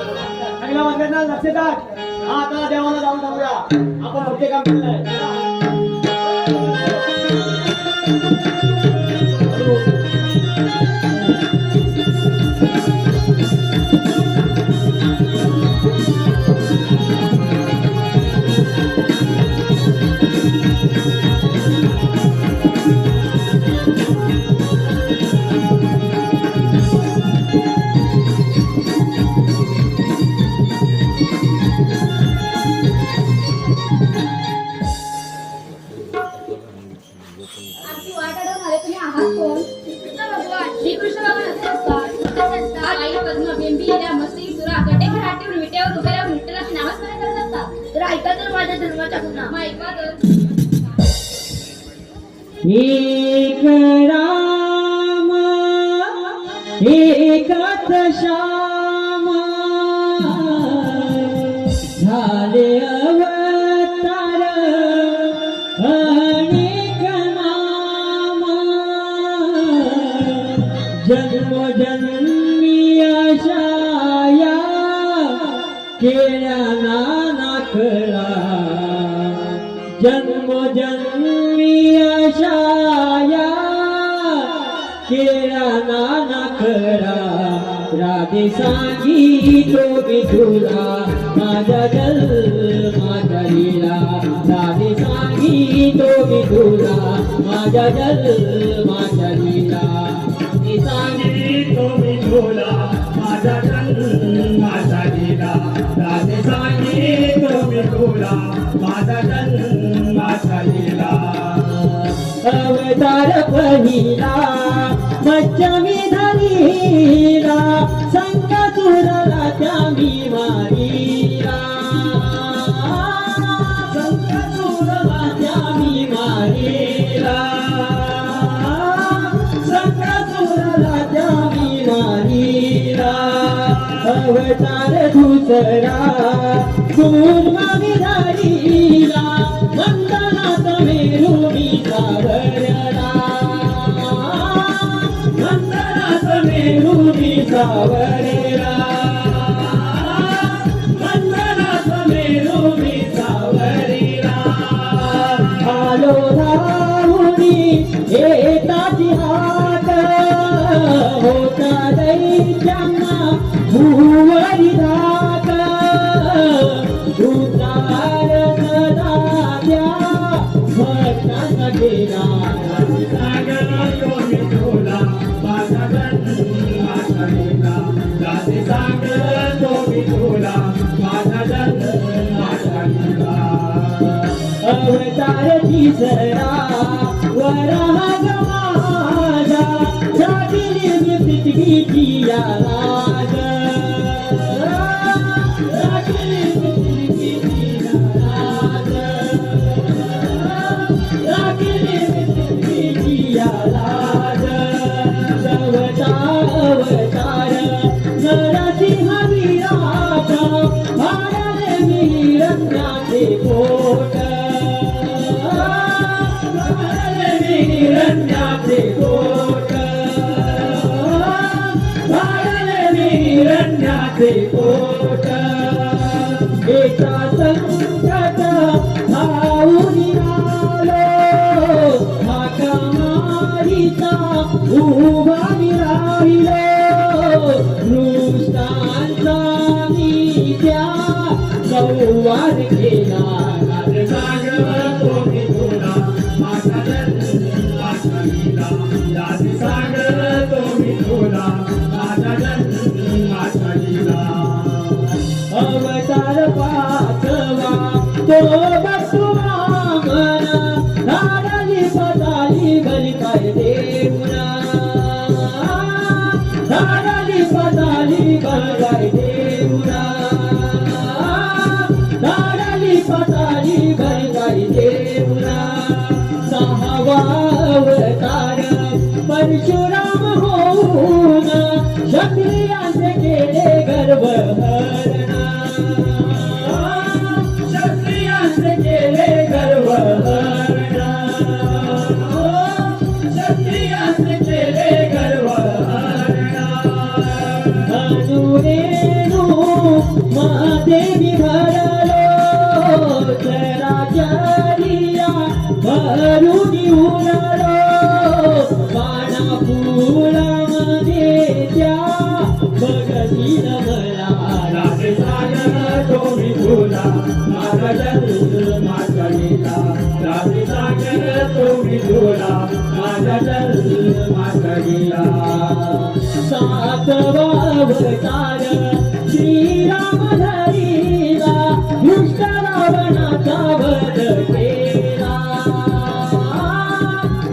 सगळ्या बसल्यात ना, लक्ष टाक. हा, आता देवाला जाऊन जाऊया. आपण मोठे काम केलंय. आमची वाट अडवणारे तुम्ही आहात कोण? कृष्ण भगवान श्रीकृष्ण भगवान असे असतात. आई पद्म बिंबी या मस्ती सुरा गटे घरात ठेवून विटेवर उभे राहून विठ्ठलाचे नामस्मरण करत असतात. तर ऐका तर माझ्या धर्माच्या पुन्हा मग ऐका तर एक राम एकच श्याम झाले अवतार अनेक नाम जन्मजन्मी आशाया केल्या नाना खरा जन्मजन्मी आशाया केला नाना खरा राधे सांगितो मी तुला माझा जन्माचा लीला राधे सांगितो मी तुला माझा जन्माचा लीला राधे सांगितो मी तुला माझा जन्माचा लीला राधे सांगितो मी तुला माझा जन्माचा लीला अवतार पहिला मच्छमी धरीला संकटुरला त्यामी मारीला संकटुरला त्यामी मारीला संकटुरला त्यामी मारीला अवतार दुसरा गुरुमामी धरीला वंदनात मेरुमी सावरला वंदनात मेरुमी सावरला वंदनात मेरुमी सावरला आलो राहुनी एताची हात होता दैत्यांना भुवरी धात उतार दाद्या भक्तांना गेला सागरा योगी तुला माझा जन्म आठवला राधे सागर योगी तुला अवतार तिसरा वराह माझा झाली मी पृथ्वीची या लाज झाली मी पृथ्वीची या लाज झाली मी पृथ्वीची या लाज अवतार नरसिंह वीराचा भारत मी रत्नाचे कोट भारत मी रत्नाचे कोट भारत मी रत्नाचे कोट एका संकट धावून आलो हाका मारीचा उभा मी राहिलो दृष्टांचा मी त्या संवाद केला राजसागर तो मी तुला माझा जन्म माझा लीला राजसागर तो मी तुला माझा जन्म माझा लीला अवतार पाचवा तो बसवामन धाडली पताली बली काय देवना धाडली पताली बली काय देवना धाडली पताली बली काय देवना सहावा अवतार परशुराम होऊन क्षत्रियांचे केले गर्वहरणा क्षत्रियांचे केले गर्वहरणा क्षत्रियांचे केले गर्वहरणा अनुरेणू महादेवी भरलो चराचरिया भरून उरलो पाना फुलामध्ये त्या भगतीन मला राजसागर तो मी तुला माझा जन्म माझा लीला राजसागर तो मी तुला माझा जन्म माझा लीला सातवा अवतार श्रीराम धरीला दुष्ट रावणाचा वध केला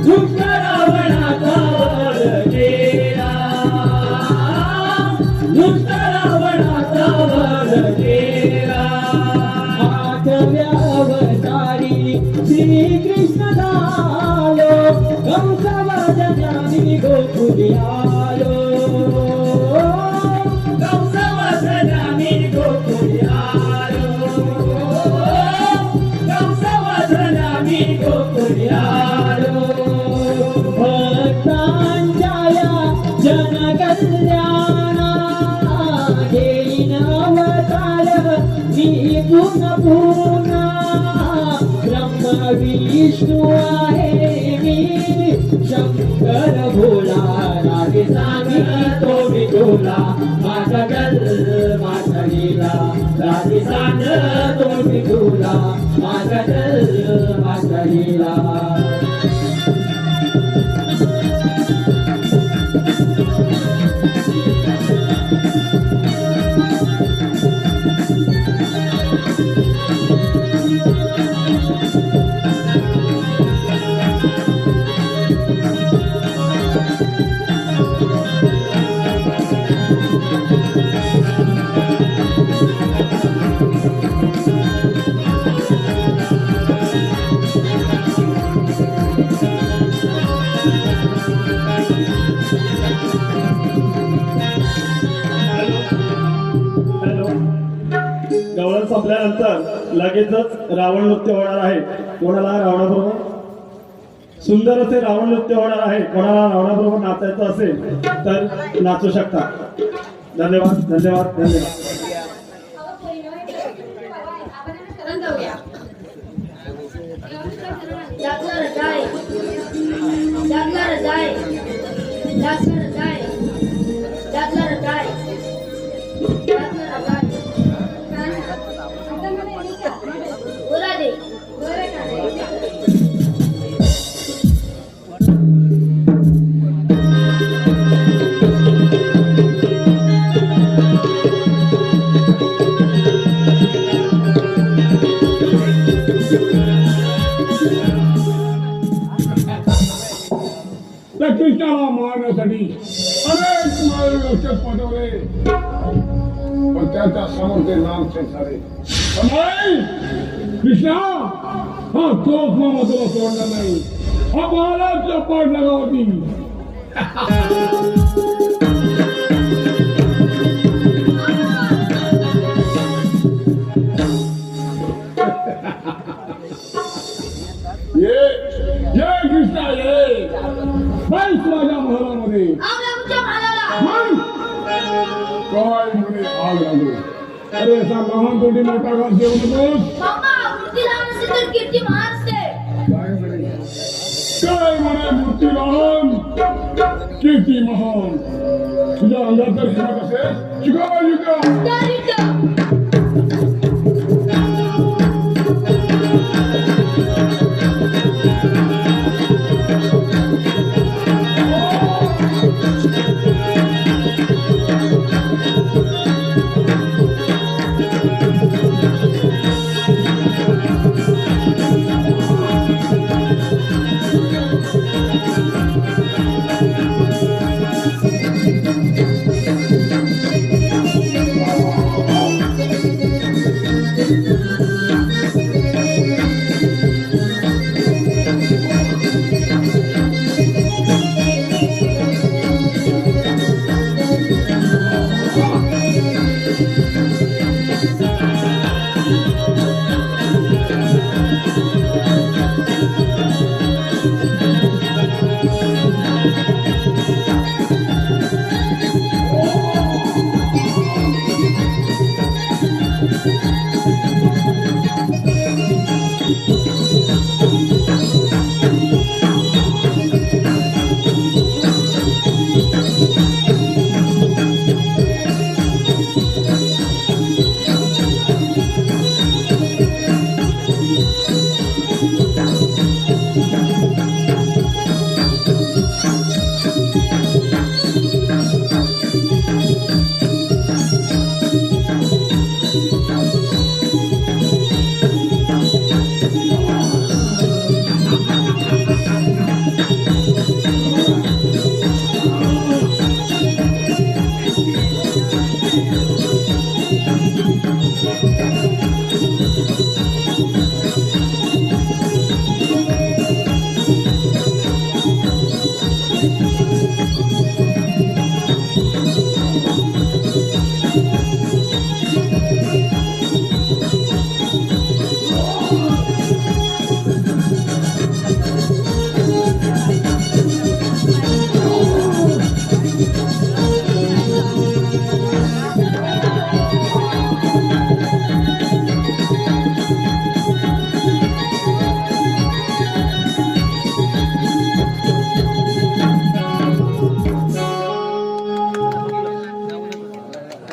दुष्ट रावणाचा वध केला दुष्ट रावणाचा वध केला आठव्या अवतारी श्रीकृष्ण झालो कंसवधनामी गोकुली आलो कंसवधनामी गोकुली आलो कंसवधनामी गोकुली आलो भक्तांच्या या जनकल्याणा घेईन अवतार मी पुन्हा पुन्हा ब्रह्म विष्णू आहे मी शंकर भोला रागे सांगी तो मी तुला माझा जन्म माझा लीला रागे सांग तो मी तुला माझा जन्म माझा लीला गवळण संपल्यानंतर लगेचच रावण नृत्य होणार आहे. कोणाला रावणाबरोबर सुंदर असे रावण नृत्य होणार आहे. कोणाला रावणाबरोबर नाचायचं असेल तर नाचू शकता. धन्यवाद धन्यवाद धन्यवाद. आपण जाऊया. जागला जाय जागला जाय जागला जाय जागला जाय जागला जाय बोला दे त्यांच्या समोर ते नाम संसारे कृष्णा हा तोच मामा तुला सोडणार नाही हा महाराजच्या पाठ लगावती ये कृष्णा ये बस माझ्या महालामध्ये आग लागूच्या महालाला मग काय म्हणे आग लागू अरे असा महान तोंडी मोठा घास देऊ नकोस मामा मूर्ती लहान असेल तर कीर्ती महान असते काय म्हणे मूर्ती लहान कीर्ती महान तुझ्या अंगात जर शिकत असेल शिकावा शिका